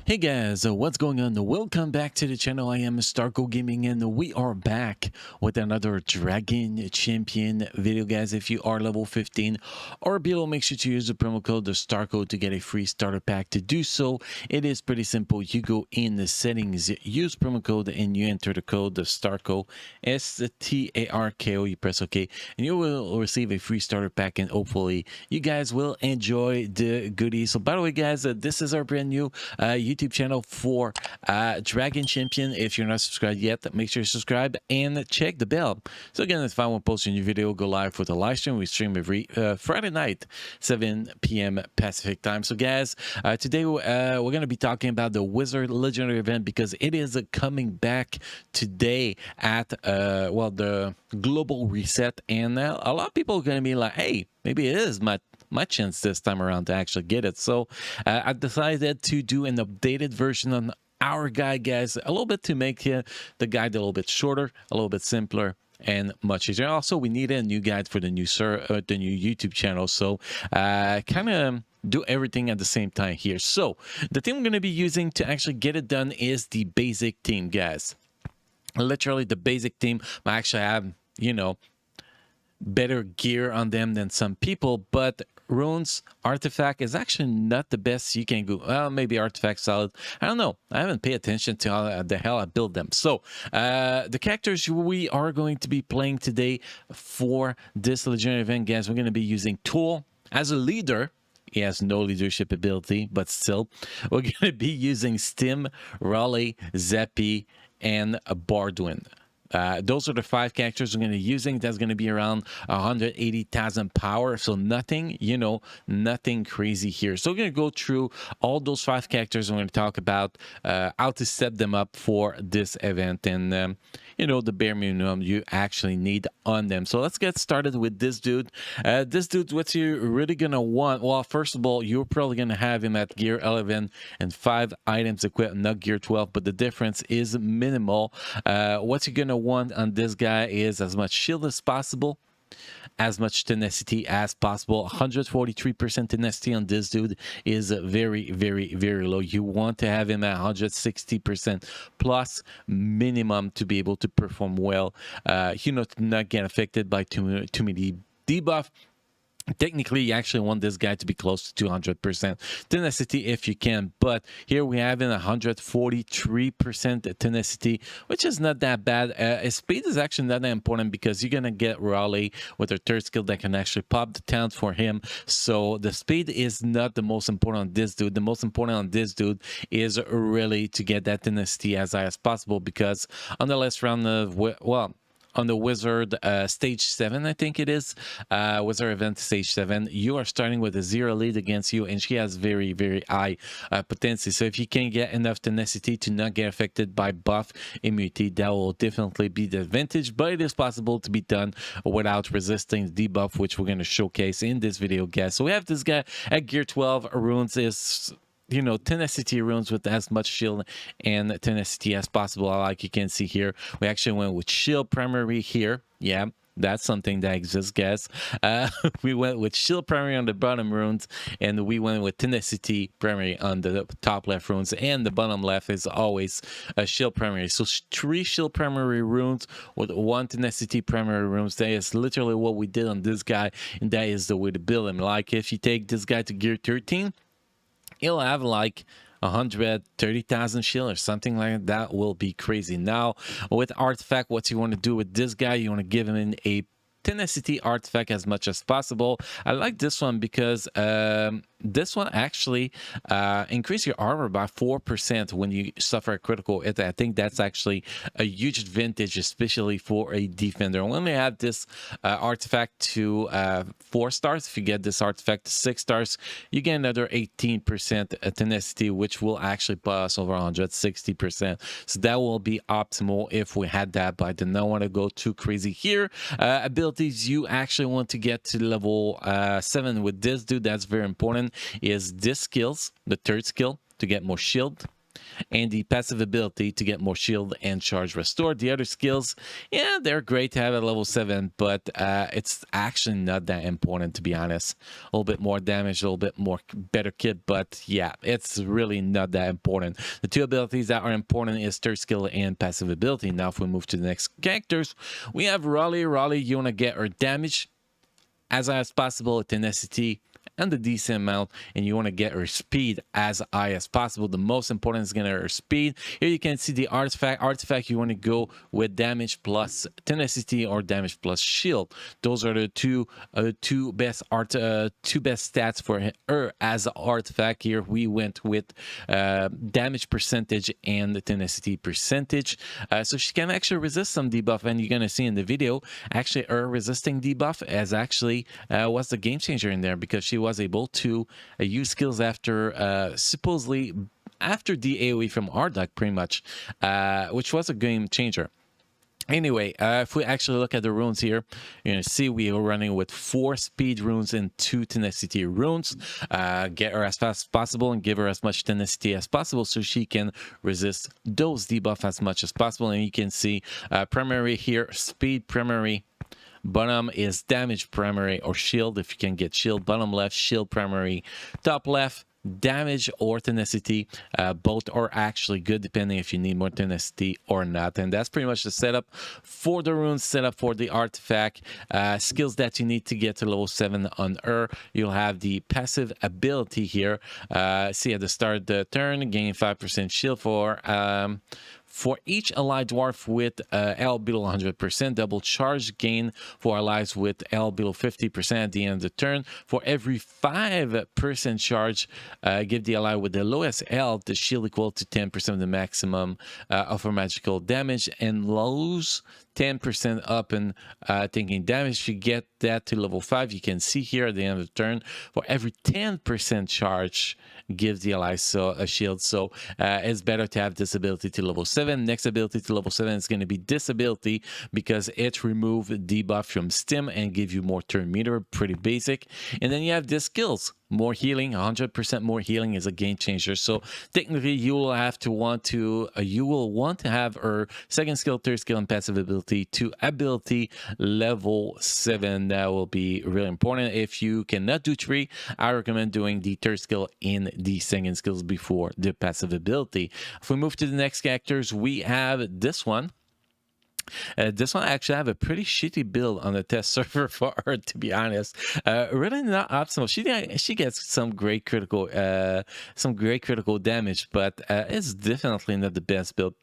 Hey guys, what's going on? Welcome back to the channel. I am STARKO Gaming and we are back with another Dragon Champion video, guys. If you are level 15 or below, make sure to use the promo code STARKO to get a free starter pack. To do so, it is pretty simple. You go in the settings, use promo code, and you enter the code STARKO, STARKO. You press OK, and you will receive a free starter pack, and hopefully you guys will enjoy the goodies. So by the way, guys, this is our brand new YouTube channel for Dragon Champion. If you're not subscribed yet, make sure you subscribe and check the bell. So again, if I want to post a new video, go live with a live stream. We stream every Friday night, 7 p.m. Pacific time. So guys, today we're going to be talking about the Wizz Ard Legendary event because it is coming back today at the global reset, and a lot of people are going to be like, hey, maybe it is my chance this time around to actually get it. So I decided to do an updated version on our guide, guys, a little bit to make the guide a little bit shorter, a little bit simpler, and much easier. Also, we needed a new guide for the new YouTube channel, so kind of do everything at the same time here. So the thing we're going to be using to actually get it done is the basic team, guys. Literally the basic team. I actually have, better gear on them than some people, but runes artifact is actually not the best you can go. Well, maybe artifact solid, I don't know. I haven't paid attention to how the hell I build them. So the characters we are going to be playing today for this legendary event, guys, we're going to be using Tool as a leader. He has no leadership ability, but still we're going to be using Stim, Raleigh, Zeppy, and Bardwin. Those are the 5 characters we're going to be using. That's going to be around 180,000 power. So nothing, nothing crazy here. So we're going to go through all those 5 characters. We're going to talk about how to set them up for this event and, the bare minimum you actually need on them. So let's get started with this dude. This dude, what you're really going to want? Well, first of all, you're probably going to have him at gear 11 and 5 items equipped, not gear 12, but the difference is minimal. What you're going to want on this guy is as much shield as possible, as much tenacity as possible. 143% tenacity on this dude is very, very, very low. You want to have him at 160% plus minimum to be able to perform well, to not get affected by too many debuff. Technically, you actually want this guy to be close to 200% tenacity if you can, but here we have in 143% tenacity, which is not that bad. Speed is actually not that important because you're gonna get Raleigh with her 3rd skill that can actually pop the taunt for him. So the speed is not the most important on this dude. The most important on this dude is really to get that tenacity as high as possible, because on the last round of on the Wizz Ard stage 7, I think it is, Wizz Ard event stage 7, you are starting with a 0 lead against you, and she has very, very high potency. So if you can get enough tenacity to not get affected by buff immunity, that will definitely be the advantage, but it is possible to be done without resisting the debuff, which we're going to showcase in this video, guys. So we have this guy at gear 12. Runes is tenacity runes with as much shield and tenacity as possible. Like you can see here, we actually went with shield primary here. Yeah, that's something that exists, guys. We went with shield primary on the bottom runes, and we went with tenacity primary on the top left runes, and the bottom left is always a shield primary. So 3 shield primary runes with 1 tenacity primary runes. That is literally what we did on this guy, and that is the way to build him. Like if you take this guy to gear 13, he'll have like 130,000 shield or something like that. Will be crazy. Now with artifact, what you want to do with this guy, you want to give him a tenacity artifact as much as possible. I like this one because this one actually increase your armor by 4% when you suffer a critical hit. I think that's actually a huge advantage, especially for a defender. When they add this artifact to 4 stars, if you get this artifact to 6 stars, you get another 18% tenacity, which will actually put us over 160%. So that will be optimal if we had that, but I do not want to go too crazy here. Abilities you actually want to get to level 7 with this dude, that's very important, is this skills, the 3rd skill, to get more shield, and the passive ability to get more shield and charge restore. The other skills, yeah, they're great to have at level 7, but it's actually not that important, to be honest. A little bit more damage, a little bit more better kit, but yeah, it's really not that important. The two abilities that are important is third skill and passive ability. Now if we move to the next characters, we have Raleigh. Raleigh, you want to get her damage as high as possible, tenacity and a decent amount, and you want to get her speed as high as possible. The most important is going to her speed. Here you can see the artifact. You want to go with damage plus tenacity or damage plus shield. Those are the two best stats for her as an artifact. Here we went with damage percentage and the tenacity percentage, so she can actually resist some debuff, and you're going to see in the video actually her resisting debuff as actually was the game changer in there, because she was able to use skills after supposedly after the AoE from Arduk, pretty much, which was a game changer. Anyway, if we actually look at the runes here, you're going to see we are running with 4 speed runes and 2 tenacity runes. Get her as fast as possible and give her as much tenacity as possible so she can resist those debuffs as much as possible. And you can see primary here, speed primary. Bottom is damage primary or shield if you can get shield. Bottom left, shield primary. Top left, damage or tenacity. Both are actually good depending if you need more tenacity or not. And that's pretty much the setup for the runes, setup for the artifact. Skills that you need to get to level 7 on her. You'll have the passive ability here. See at the start of the turn, gain 5% shield for each allied dwarf with L below 100%, double charge gain for allies with L below 50% at the end of the turn. For every 5% charge, give the ally with the lowest L the shield equal to 10% of the maximum of her magical damage, and lose 10% up in thinking damage. You get that to level 5. You can see here at the end of the turn, for every 10% charge, gives the ally a shield. So it's better to have this ability to level 7. Next ability to level 7 is going to be this ability, because it removes debuff from stim and give you more turn meter. Pretty basic. And then you have the skills. More healing, 100% more healing is a game changer. So technically you will want to have her second skill, third skill, and passive ability to ability level 7. That will be really important. If you cannot do 3, I recommend doing the third skill in the second skills before the passive ability. If we move to the next characters, we have this one. This one actually have a pretty shitty build on the test server for her, to be honest. Really not optimal. She gets some great critical damage, but it's definitely not the best build.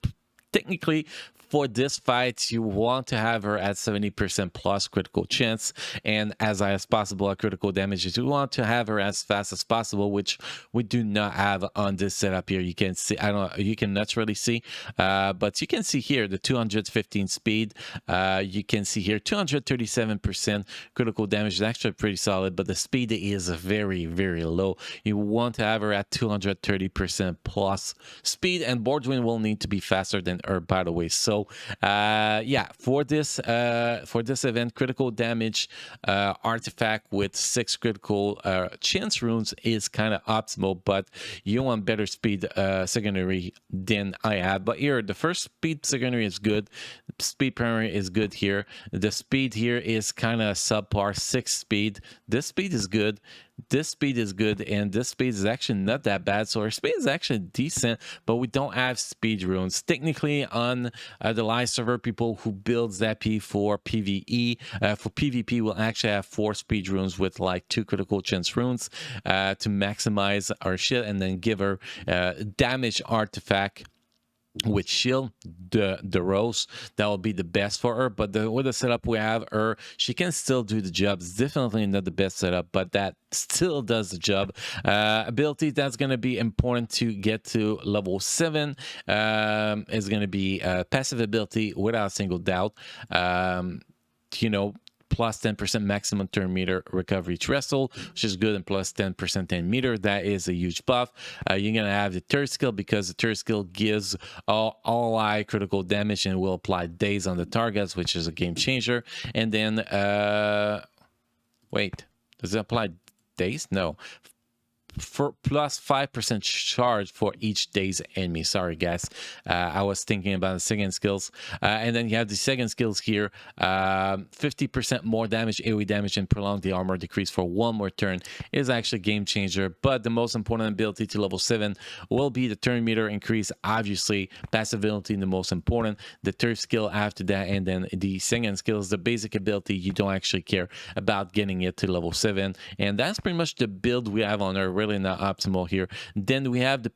Technically, for this fight, you want to have her at 70% plus critical chance and as high as possible at critical damage. You want to have her as fast as possible, which we do not have on this setup here. You can see, you cannot really see, but you can see here the 215 speed. You can see here 237% critical damage is actually pretty solid, but the speed is very, very low. You want to have her at 230% plus speed, and Bardwin will need to be faster than her, by the way. So yeah, for this event, critical damage artifact with 6 critical chance runes is kind of optimal, but you want better speed secondary than I have. But here the first speed secondary is good, speed primary is good here. The speed here is kind of subpar, 6 speed. This speed is good, this speed is good, and this speed is actually not that bad. So our speed is actually decent, but we don't have speed runes. Technically on the live server, people who build Zeppy for PvE, for PvP will actually have 4 speed runes with like 2 critical chance runes to maximize our shit, and then give her damage artifact with shield, the rose. That will be the best for her. But with the setup we have her, she can still do the job. It's definitely not the best setup, but that still does the job. Ability that's going to be important to get to level 7 is going to be passive ability, without a single doubt. You know, plus 10% maximum turn meter recovery threshold, which is good, and plus 10% 10 meter. That is a huge buff. You're gonna have the third skill, because the third skill gives all eye critical damage and will apply daze on the targets, which is a game changer. And then wait, does it apply daze? No. for plus 5% charge for each day's enemy. Sorry, guys. I was thinking about the second skills. And then you have the second skills here. 50% more damage, AoE damage, and prolong the armor decrease for one more turn is actually a game changer. But the most important ability to level 7 will be the turn meter increase. Obviously, passive ability the most important. The third skill after that, and then the second skill is the basic ability. You don't actually care about getting it to level 7. And that's pretty much the build we have on her. Really not optimal here. Then we have the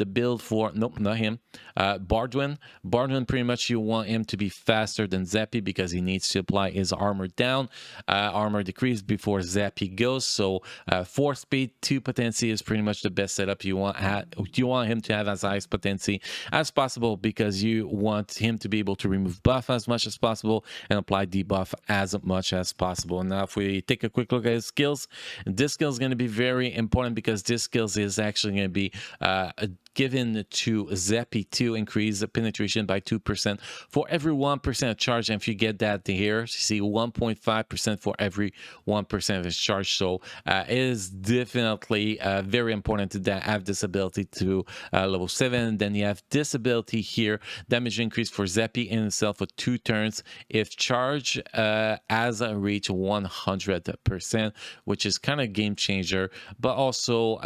build for, nope, not him, Bardwin. Bardwin, pretty much you want him to be faster than Zeppy because he needs to apply his armor down, armor decrease before Zeppy goes. So 4 speed, 2 potency is pretty much the best setup. You want him to have as high potency as possible because you want him to be able to remove buff as much as possible and apply debuff as much as possible. Now if we take a quick look at his skills, this skill is going to be very important because this skill is actually going to be given to Zeppy to increase the penetration by 2% for every 1% of charge. And if you get that here, you see 1.5% for every 1% of his charge. So it is definitely very important to have this ability to level 7. Then you have this ability here, damage increase for Zeppy in itself for 2 turns if charge has reached 100%, which is kind of game changer. But also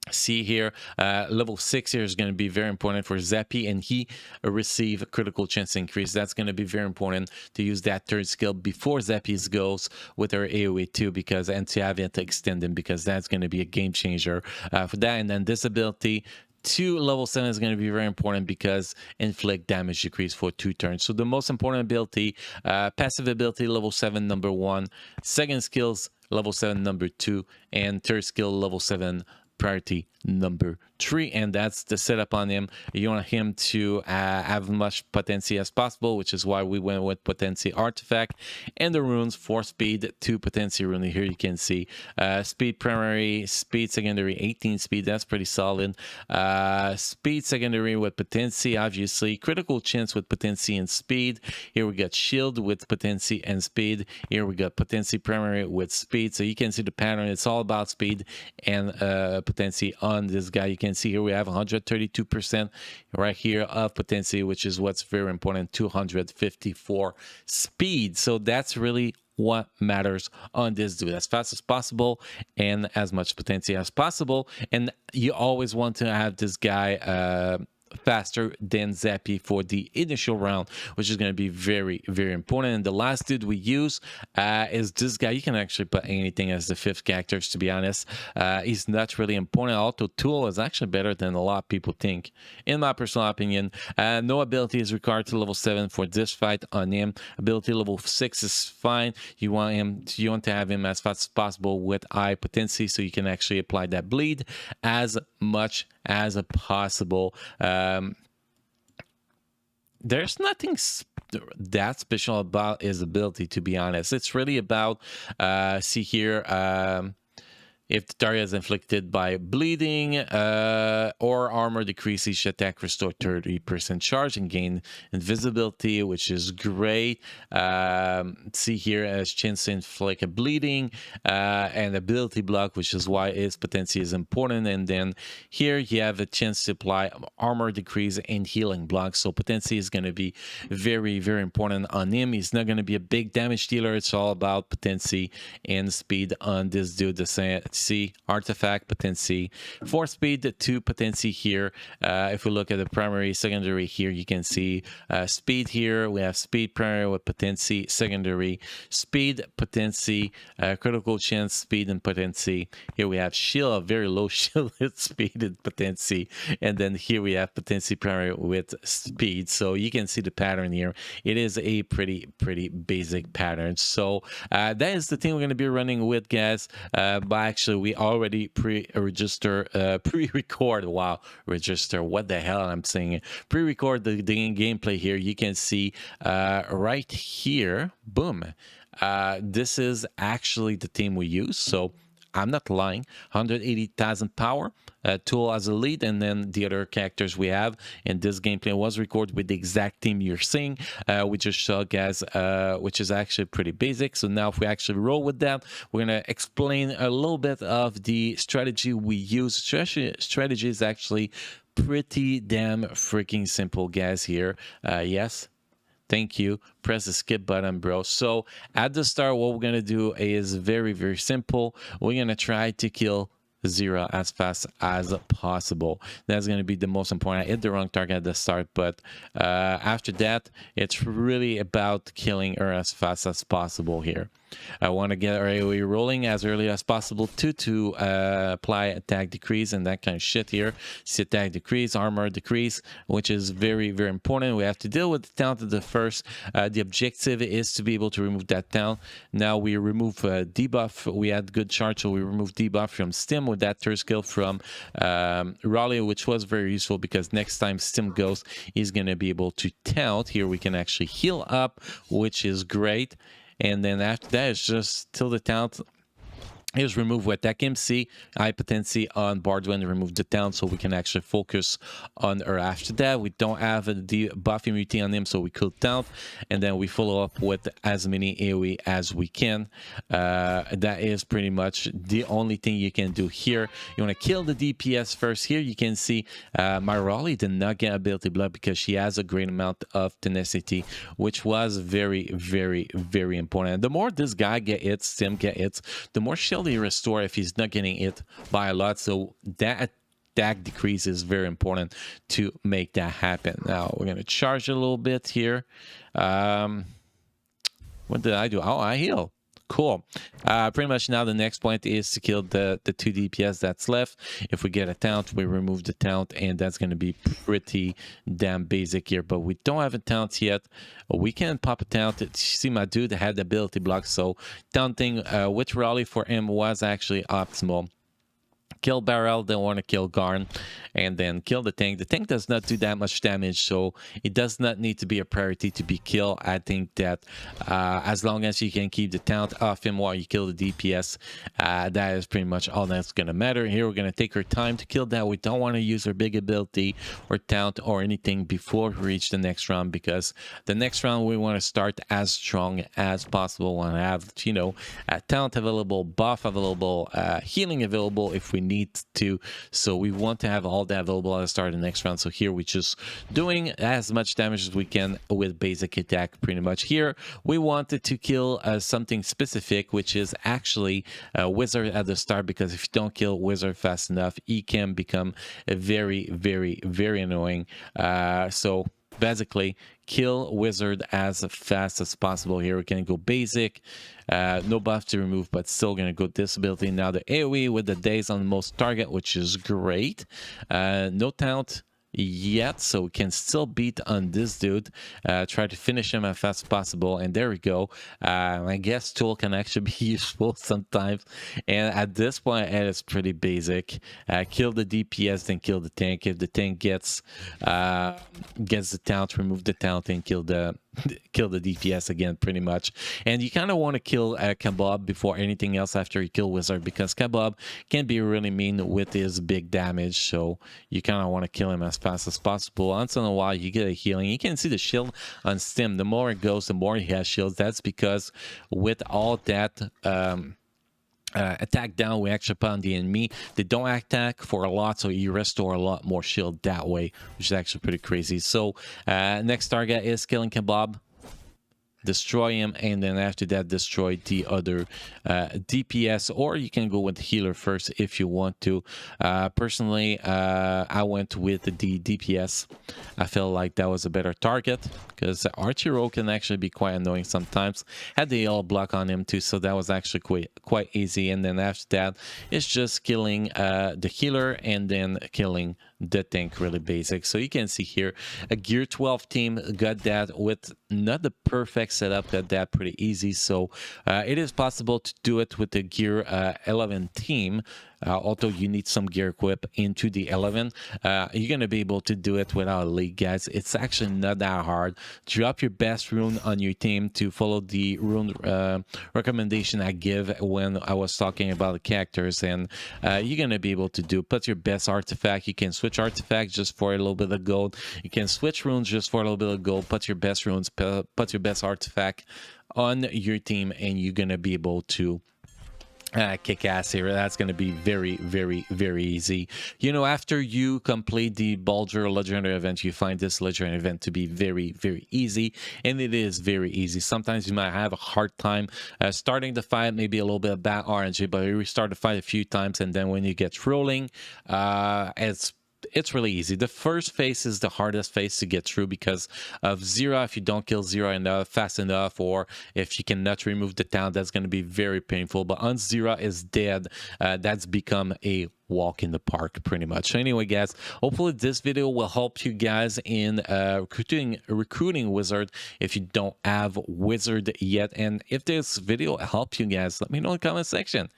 see here, level 6 here is going to be very important for Zeppy, and he receive a critical chance increase. That's going to be very important to use that third skill before Zeppy's goes with her AoE too, because and to have it extended, because that's going to be a game changer for that. And then this ability to level 7 is going to be very important because inflict damage decrease for 2 turns. So the most important ability, passive ability level 7 number 1, second skills level 7 number 2, and third skill level 7 priority number 3. And that's the setup on him. You want him to have much potency as possible, which is why we went with potency artifact and the runes for speed, 2 potency rune. Here you can see speed primary, speed secondary, 18 speed. That's pretty solid. Speed secondary with potency, obviously critical chance with potency and speed. Here we got shield with potency and speed. Here we got potency primary with speed. So you can see the pattern. It's all about speed and potency on this guy. You can see here we have 132% right here of potency, which is what's very important, 254 speed. So that's really what matters on this dude, as fast as possible and as much potency as possible. And you always want to have this guy faster than Zeppy for the initial round, which is going to be very, very important. And the last dude we use is this guy. You can actually put anything as the 5th character, to be honest. He's not really important. Auto tool is actually better than a lot of people think, in my personal opinion. No ability is required to level 7 for this fight on him. Ability level 6 is fine. You want to have him as fast as possible with high potency, so you can actually apply that bleed as much as possible. There's nothing that special about his ability, to be honest. It's really about see here, if the target is inflicted by bleeding or armor decrease, each attack restore 30% charge and gain invisibility, which is great. See here as chance to inflict a bleeding and ability block, which is why his potency is important. And then here you have a chance to apply armor decrease and healing block. So potency is going to be very, very important on him. He's not going to be a big damage dealer. It's all about potency and speed on this dude. The see artifact potency, 4 speed, 2 potency here. If we look at the primary secondary here, you can see speed here. We have speed primary with potency secondary, speed potency, critical chance, speed and potency. Here we have shield, very low shield with speed and potency, and then here we have potency primary with speed. So you can see the pattern here. It is a pretty basic pattern. So that is the thing we're going to be running with, guys. But actually we already pre-record, wow, register, what the hell I'm saying, pre-record the gameplay here. You can see right here, boom, this is actually the team we use. So I'm not lying, 180,000 power. Tool as a lead, and then the other characters we have in this gameplay was recorded with the exact team you're seeing. We just saw guys, which is actually pretty basic. So now if we actually roll with that, we're gonna explain a little bit of the strategy we use. Strategy is actually pretty damn freaking simple, guys. Here, yes. Thank you. Press the skip button, bro. So at the start, what we're gonna do is very, very simple. We're gonna try to kill 0 as fast as possible. That's going to be the most important. I hit the wrong target at the start, but after that, it's really about killing her as fast as possible here. I want to get our AoE rolling as early as possible to apply attack decrease and that kind of shit here. See attack decrease, armor decrease, which is very, very important. We have to deal with the talent at the first. The objective is to be able to remove that talent. Now we remove debuff. We had good charge, so we remove debuff from Stim with that third skill from Raleigh, which was very useful because next time Stim goes, he's going to be able to talent. Here we can actually heal up, which is great. And then after that, it's just till the talent is removed with attack MC, high potency on Bardwin, remove the talent so we can actually focus on her after that. We don't have the buff immunity on him, so we could talent, and then we follow up with as many AoE as we can. That is pretty much the only thing you can do here. You want to kill the DPS first. Here you can see my Raleigh did not get ability block because she has a great amount of tenacity, which was very, very, very important. The more this guy get hits, Stim get hits, the more shield he restore if he's not getting hit by a lot. So that attack decrease is very important to make that happen. Now we're gonna charge a little bit here. What did I do? Oh, I heal. Cool. Pretty much now the next point is to kill the 2 DPS that's left. If we get a talent, we remove the talent, and that's going to be pretty damn basic here. But we don't have a talent yet. We can pop a talent. See, my dude had the ability block, so talenting with Raleigh for him was actually optimal. Kill Barrel, then want to kill Garn, and then kill the tank. The tank does not do that much damage, so it does not need to be a priority to be killed. I think that as long as you can keep the talent off him while you kill the DPS, that is pretty much all that's going to matter. Here we're going to take our time to kill that. We don't want to use our big ability or talent or anything before we reach the next round, because the next round we want to start as strong as possible. We want to have, you know, talent available, buff available, healing available if we need to. So we want to have all that available at the start of the next round. So here we're just doing as much damage as we can with basic attack. Pretty much here we wanted to kill something specific, which is actually Wizz Ard at the start, because if you don't kill Wizz Ard fast enough, he can become a very, very, very annoying. So basically kill Wizz Ard as fast as possible. Here we can go basic, no buff to remove, but still gonna go disability. Now the AoE with the days on the most target, which is great. No talent yet, so we can still beat on this dude. Try to finish him as fast as possible, and there we go. I guess tool can actually be useful sometimes, and at this point it is pretty basic. Kill the DPS, then kill the tank. If the tank gets the talent, remove the talent and kill the DPS again, pretty much. And you kind of want to kill Kebab before anything else after you kill Wizz Ard, because Kebab can be really mean with his big damage, so you kind of want to kill him as fast as possible. Once in a while you get a healing. You can see the shield on Stim. The more it goes, the more he has shields. That's because with all that attack down we actually put on the enemy, they don't attack for a lot, so you restore a lot more shield that way, which is actually pretty crazy. So next target is killing Kebab, destroy him, and then after that destroy the other DPS, or you can go with the healer first if you want to. Personally, I went with the DPS. I felt like that was a better target, because Archero can actually be quite annoying sometimes. Had the yellow block on him too, so that was actually quite easy. And then after that, it's just killing the healer and then killing the tank, really basic. So you can see here a gear 12 team got that with not the perfect setup, got that pretty easy. So it is possible to do it with the gear 11 team. although you need some gear equip into the 11, you're going to be able to do it without a league, guys. It's actually not that hard. Drop your best rune on your team to follow the rune recommendation I give when I was talking about the characters, and you're going to be able to put your best artifact. You can switch artifacts just for a little bit of gold. You can switch runes just for a little bit of gold. Put your best runes, put your best artifact on your team, and you're going to be able to kick ass here. That's going to be very, very, very easy. You know, after you complete the Bulger legendary event, you find this legendary event to be very, very easy, and it is very easy. Sometimes you might have a hard time starting the fight, maybe a little bit of bad RNG, but you restart the fight a few times, and then when you get rolling, it's really easy. The first phase is the hardest phase to get through because of Zera. If you don't kill Zera enough, fast enough, or if you cannot remove the town, that's going to be very painful. But once Zera is dead, that's become a walk in the park pretty much. So anyway, guys, hopefully this video will help you guys in recruiting Wizz Ard if you don't have Wizz Ard yet. And if this video helped you guys, let me know in the comment section.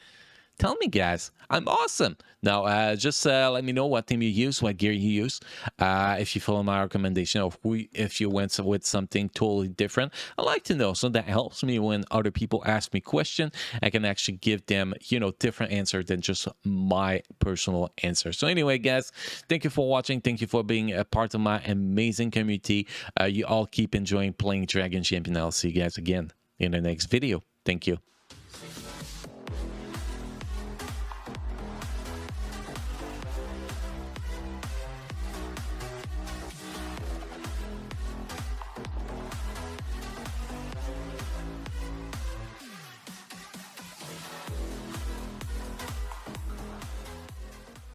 Tell me, guys, I'm awesome. Now, just let me know what team you use, what gear you use. If you follow my recommendation, or if you went with something totally different, I like to know. So that helps me when other people ask me questions. I can actually give them, you know, different answer than just my personal answer. So anyway, guys, thank you for watching. Thank you for being a part of my amazing community. You all keep enjoying playing Dragon Champion. I'll see you guys again in the next video. Thank you.